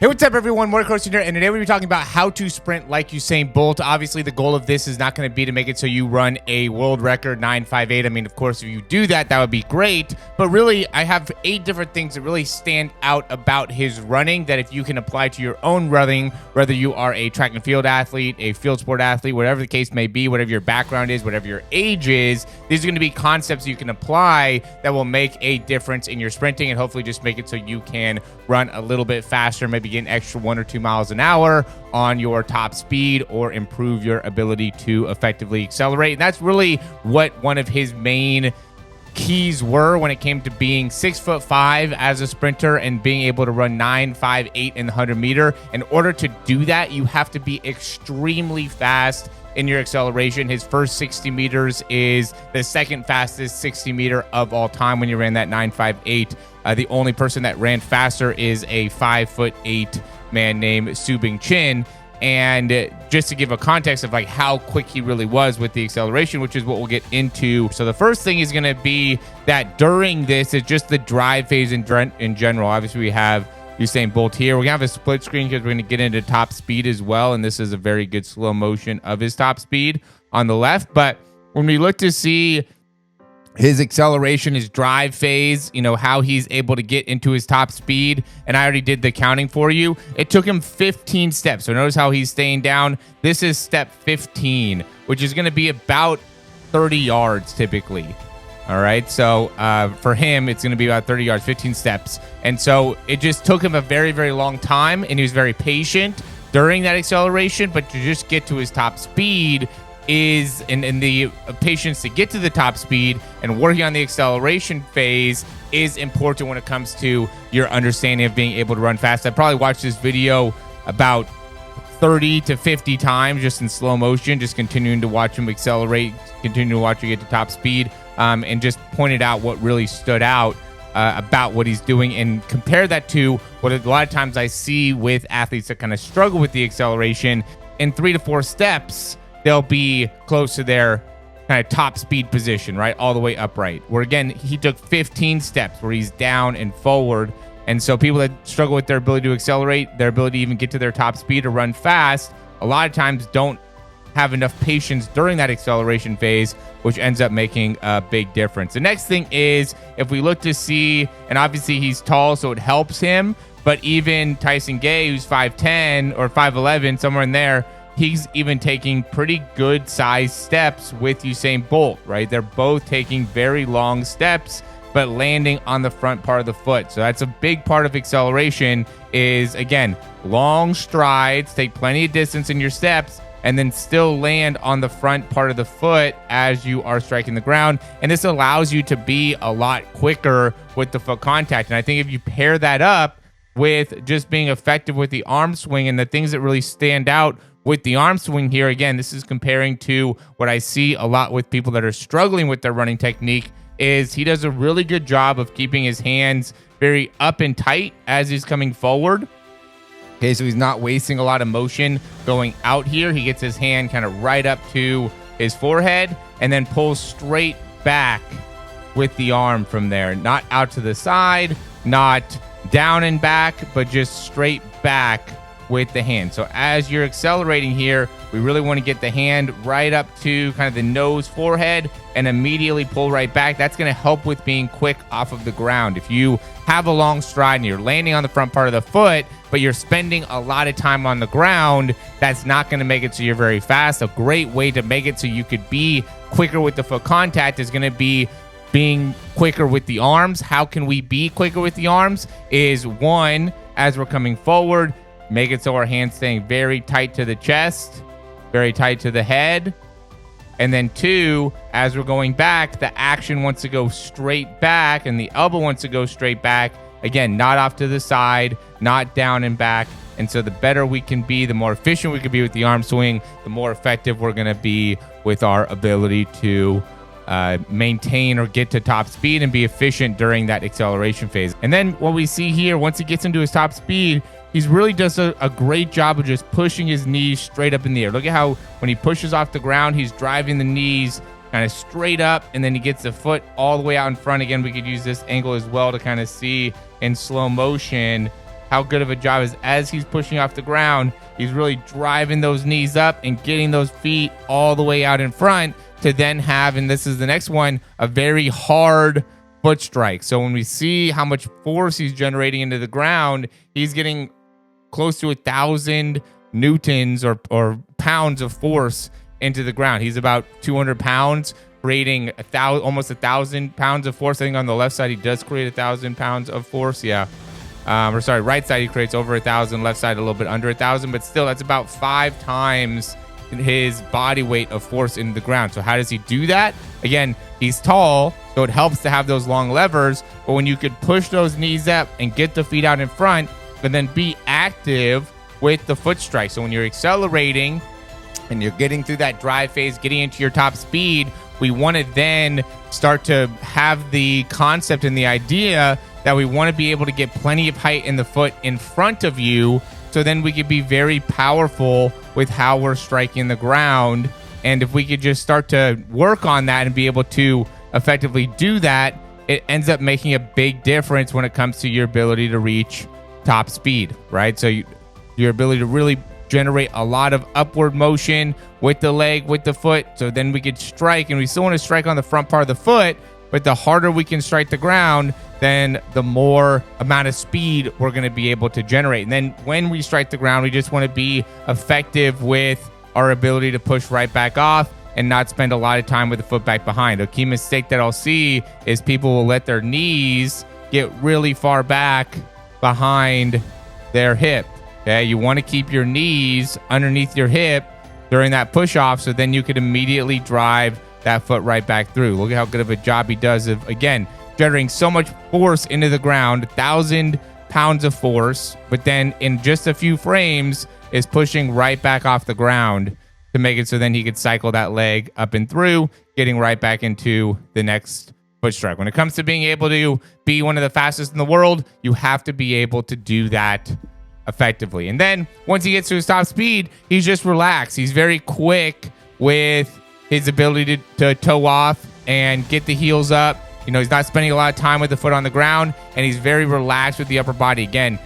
Hey, what's up, everyone? Morey here, and today we're going to be talking about how to sprint like Usain Bolt. Obviously, the goal of this is not going to be to make it so you run a world record 9.58. I mean, of course, if you do that, that would be great. But really, I have 8 different things that really stand out about his running that if you can apply to your own running, whether you are a track and field athlete, a field sport athlete, whatever the case may be, whatever your background is, whatever your age is, these are going to be concepts you can apply that will make a difference in your sprinting and hopefully just make it so you can run a little bit faster, maybe get an extra 1 or 2 miles an hour on your top speed or improve your ability to effectively accelerate. And that's really what one of his main keys were when it came to being 6'5" as a sprinter and being able to run 9.58 in the 100 meter. In order to do that, you have to be extremely fast in your acceleration. His first 60 meters is the second fastest 60 meter of all time when you ran that 9.58. The only person that ran faster is a 5'8" man named Subing Chin. And just to give a context of like how quick he really was with the acceleration, which is what we'll get into. So the first thing is going to be that during this, it's just the drive phase in general. Obviously, we have Usain Bolt here. We're going to have a split screen because we're going to get into top speed as well. And this is a very good slow motion of his top speed on the left. But when we look to see his acceleration, his drive phase, how he's able to get into his top speed. And I already did the counting for you. It took him 15 steps. So notice how he's staying down. This is step 15, which is going to be about 30 yards typically. All right. So for him, it's going to be about 30 yards, 15 steps. And so it just took him a very, very long time. And he was very patient during that acceleration. But to just get to his top speed is in the patience to get to the top speed and working on the acceleration phase is important when it comes to your understanding of being able to run fast. I probably watched this video about 30 to 50 times just in slow motion, just continuing to watch him accelerate, continuing to watch him get to top speed, and just pointed out what really stood out about what he's doing and compare that to what a lot of times I see with athletes that kind of struggle with the acceleration. In 3 to 4 steps, they'll be close to their kind of top speed position, right? All the way upright. Where again, he took 15 steps where he's down and forward. And so people that struggle with their ability to accelerate, their ability to even get to their top speed or run fast, a lot of times don't have enough patience during that acceleration phase, which ends up making a big difference. The next thing is if we look to see, and obviously he's tall, so it helps him, but even Tyson Gay, who's 5'10 or 5'11, somewhere in there, he's even taking pretty good sized steps with Usain Bolt, right? They're both taking very long steps, but landing on the front part of the foot. So that's a big part of acceleration is, again, long strides, take plenty of distance in your steps, and then still land on the front part of the foot as you are striking the ground. And this allows you to be a lot quicker with the foot contact. And I think if you pair that up with just being effective with the arm swing and the things that really stand out with the arm swing here, again, this is comparing to what I see a lot with people that are struggling with their running technique, is he does a really good job of keeping his hands very up and tight as he's coming forward. Okay, so he's not wasting a lot of motion going out here. He gets his hand kind of right up to his forehead and then pulls straight back with the arm from there. Not out to the side, not down and back, but just straight back with the hand. So as you're accelerating here, we really want to get the hand right up to kind of the nose, forehead, and immediately pull right back. That's going to help with being quick off of the ground. If you have a long stride and you're landing on the front part of the foot, but you're spending a lot of time on the ground, that's not going to make it so you're very fast. A great way to make it so you could be quicker with the foot contact is going to be being quicker with the arms. How can we be quicker with the arms? Is one, as we're coming forward, make it so our hands staying very tight to the chest, very tight to the head. And then 2, as we're going back, the action wants to go straight back and the elbow wants to go straight back. Again, not off to the side, not down and back. And so the better we can be, the more efficient we can be with the arm swing, the more effective we're going to be with our ability to maintain or get to top speed and be efficient during that acceleration phase. And then what we see here, once he gets into his top speed, he's really does a great job of just pushing his knees straight up in the air. Look at how when he pushes off the ground, he's driving the knees kind of straight up, and then he gets the foot all the way out in front. Again, we could use this angle as well to kind of see in slow motion how good of a job is as he's pushing off the ground, he's really driving those knees up and getting those feet all the way out in front to then have, and this is the next one, a very hard foot strike. So when we see how much force he's generating into the ground, he's getting close to 1,000 newtons or pounds of force into the ground. He's about 200 pounds, creating almost 1,000 pounds of force. I think on the left side he does create 1,000 pounds of force. Yeah. Right side he creates over 1,000, left side a little bit under 1,000, but still that's about 5 times his body weight of force in the ground. So how does he do that? Again, he's tall, so it helps to have those long levers, but when you could push those knees up and get the feet out in front and then be active with the foot strike. So when you're accelerating and you're getting through that drive phase, getting into your top speed, we want to then start to have the concept and the idea that we want to be able to get plenty of height in the foot in front of you, so then we could be very powerful with how we're striking the ground. And if we could just start to work on that and be able to effectively do that, it ends up making a big difference when it comes to your ability to reach top speed, right? So your ability to really generate a lot of upward motion with the leg, with the foot. So then we could strike, and we still want to strike on the front part of the foot, but the harder we can strike the ground, then the more amount of speed we're going to be able to generate. And then when we strike the ground, we just want to be effective with our ability to push right back off and not spend a lot of time with the foot back behind. A key mistake that I'll see is people will let their knees get really far back behind their hip. Okay, you want to keep your knees underneath your hip during that push off, so then you could immediately drive that foot right back through. Look at how good of a job he does of, again, generating so much force into the ground, 1,000 pounds of force, but then in just a few frames is pushing right back off the ground to make it so then he could cycle that leg up and through, getting right back into the next foot strike. When it comes to being able to be one of the fastest in the world, you have to be able to do that effectively. And then once he gets to his top speed, he's just relaxed. He's very quick with his ability to toe off and get the heels up. You know, he's not spending a lot of time with the foot on the ground, and he's very relaxed with the upper body. Again,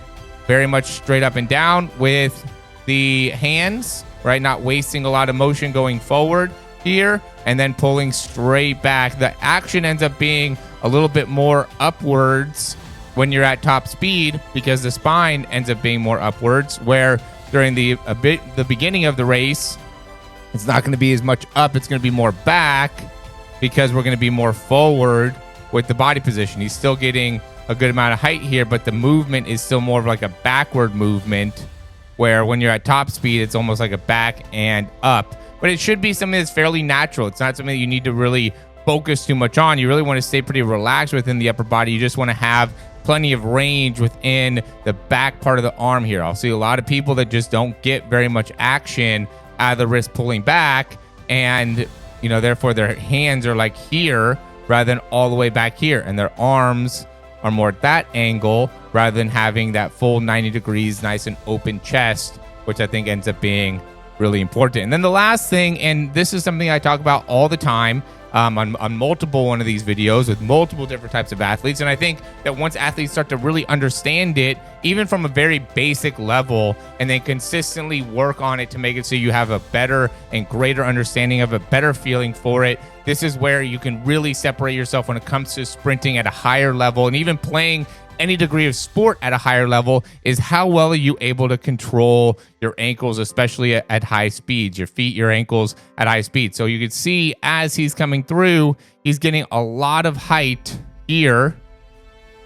very much straight up and down with the hands, right? Not wasting a lot of motion going forward here, and then pulling straight back. The action ends up being a little bit more upwards when you're at top speed because the spine ends up being more upwards, where during the beginning of the race, it's not going to be as much up. It's going to be more back because we're going to be more forward with the body position. He's still getting a good amount of height here, but the movement is still more of like a backward movement, where when you're at top speed, it's almost like a back and up. But it should be something that's fairly natural. It's not something that you need to really focus too much on. You really want to stay pretty relaxed within the upper body. You just want to have plenty of range within the back part of the arm here. I'll see a lot of people that just don't get very much action out of the wrist pulling back, and you know, therefore their hands are like here rather than all the way back here, and their arms are more at that angle rather than having that full 90 degrees, nice and open chest, which I think ends up being really important. And then the last thing, and this is something I talk about all the time on multiple one of these videos with multiple different types of athletes, and I think that once athletes start to really understand it, even from a very basic level, and then consistently work on it to make it so you have a better and greater understanding of a better feeling for it, this is where you can really separate yourself when it comes to sprinting at a higher level and even playing any degree of sport at a higher level. Is how well are you able to control your ankles, especially at high speeds, your feet, your ankles at high speed. So you can see as he's coming through, he's getting a lot of height here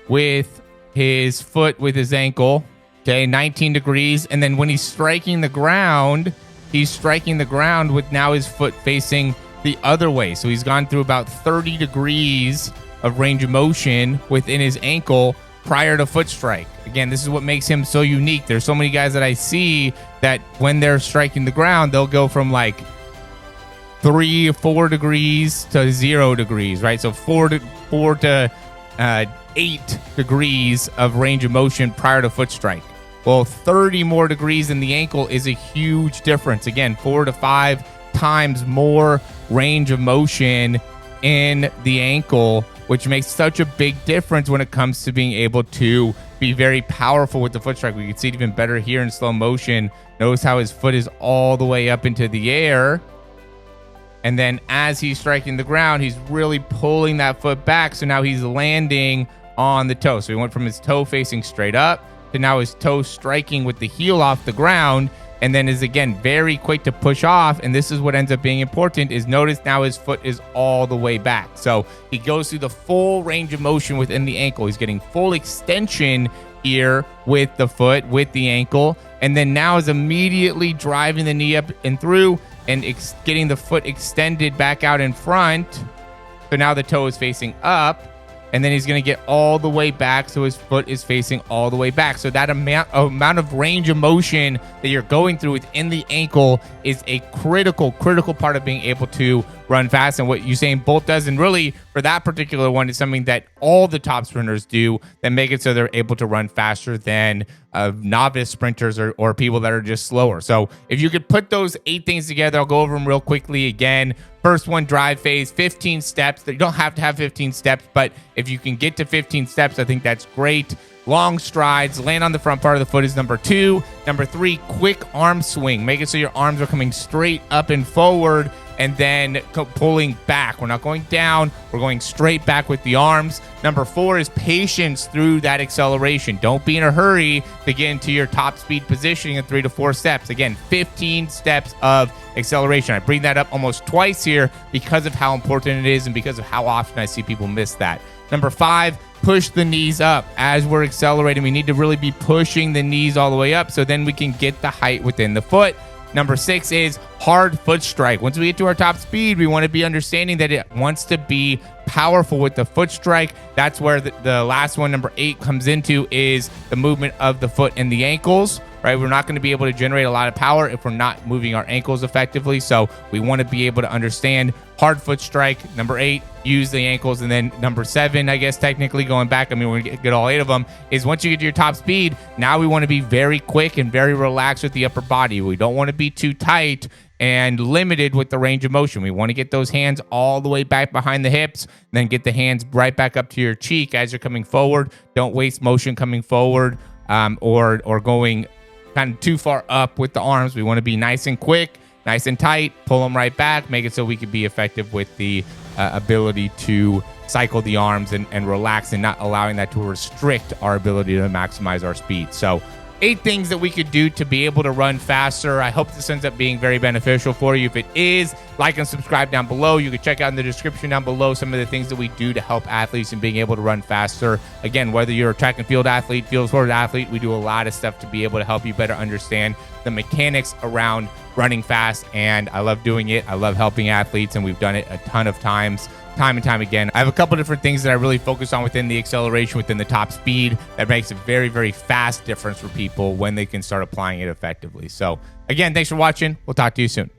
with his foot, with his ankle, okay, 19 degrees. And then when he's striking the ground, he's striking the ground with now his foot facing the other way. So he's gone through about 30 degrees of range of motion within his ankle prior to foot strike. Again, this is what makes him so unique. There's so many guys that I see that when they're striking the ground, they'll go from like 3 or 4 degrees to 0 degrees, right? So 4 to 8 degrees of range of motion prior to foot strike. Well, 30 more degrees in the ankle is a huge difference. Again, 4 to 5 times more range of motion in the ankle which makes such a big difference when it comes to being able to be very powerful with the foot strike. We can see it even better here in slow motion. Notice how his foot is all the way up into the air. And then as he's striking the ground, he's really pulling that foot back. So now he's landing on the toe. So he went from his toe facing straight up to now his toe striking with the heel off the ground. And then is again very quick to push off. And this is what ends up being important is notice now his foot is all the way back. So he goes through the full range of motion within the ankle. He's getting full extension here with the foot, with the ankle. And then now is immediately driving the knee up and through and getting the foot extended back out in front. So now the toe is facing up. And then he's going to get all the way back, so his foot is facing all the way back. So that amount of range of motion that you're going through within the ankle is a critical part of being able to run fast. And what Usain Bolt does, and really for that particular one, is something that all the top sprinters do that make it so they're able to run faster than novice sprinters or people that are just slower. So if you could put those 8 things together, I'll go over them real quickly again. First one, drive phase, 15 steps. You don't have to have 15 steps, but if you can get to 15 steps, I think that's great. Long strides, land on the front part of the foot is number 2. Number 3, quick arm swing. Make it so your arms are coming straight up and forward and then pulling back. We're not going down. We're going straight back with the arms. Number 4 is patience through that acceleration. Don't be in a hurry to get into your top speed positioning in 3 to 4 steps. Again, 15 steps of acceleration. I bring that up almost twice here because of how important it is and because of how often I see people miss that. Number 5, push the knees up. As we're accelerating, we need to really be pushing the knees all the way up so then we can get the height within the foot. Number 6 is hard foot strike. Once we get to our top speed, we want to be understanding that it wants to be powerful with the foot strike. That's where the last one, number 8, comes into, is the movement of the foot and the ankles, right? We're not going to be able to generate a lot of power if we're not moving our ankles effectively. So we want to be able to understand hard foot strike. Number 8, use the ankles. And then number 7, I guess technically going back, I mean, we're going to get all 8 of them, is once you get to your top speed, now we want to be very quick and very relaxed with the upper body. We don't want to be too tight and limited with the range of motion. We want to get those hands all the way back behind the hips, then get the hands right back up to your cheek as you're coming forward. Don't waste motion coming forward or going kind of too far up with the arms. We want to be nice and quick, nice and tight, pull them right back, make it so we can be effective with the ability to cycle the arms and relax and not allowing that to restrict our ability to maximize our speed. So 8 things that we could do to be able to run faster. I hope this ends up being very beneficial for you. If it is, like and subscribe down below. You can check out in the description down below some of the things that we do to help athletes in being able to run faster. Again, whether you're a track and field athlete, field sport athlete, we do a lot of stuff to be able to help you better understand the mechanics around running fast. And I love doing it. I love helping athletes, and we've done it a ton of times. Time and time again. I have a couple different things that I really focus on within the acceleration, within the top speed, that makes a very, very fast difference for people when they can start applying it effectively. So again, thanks for watching. We'll talk to you soon.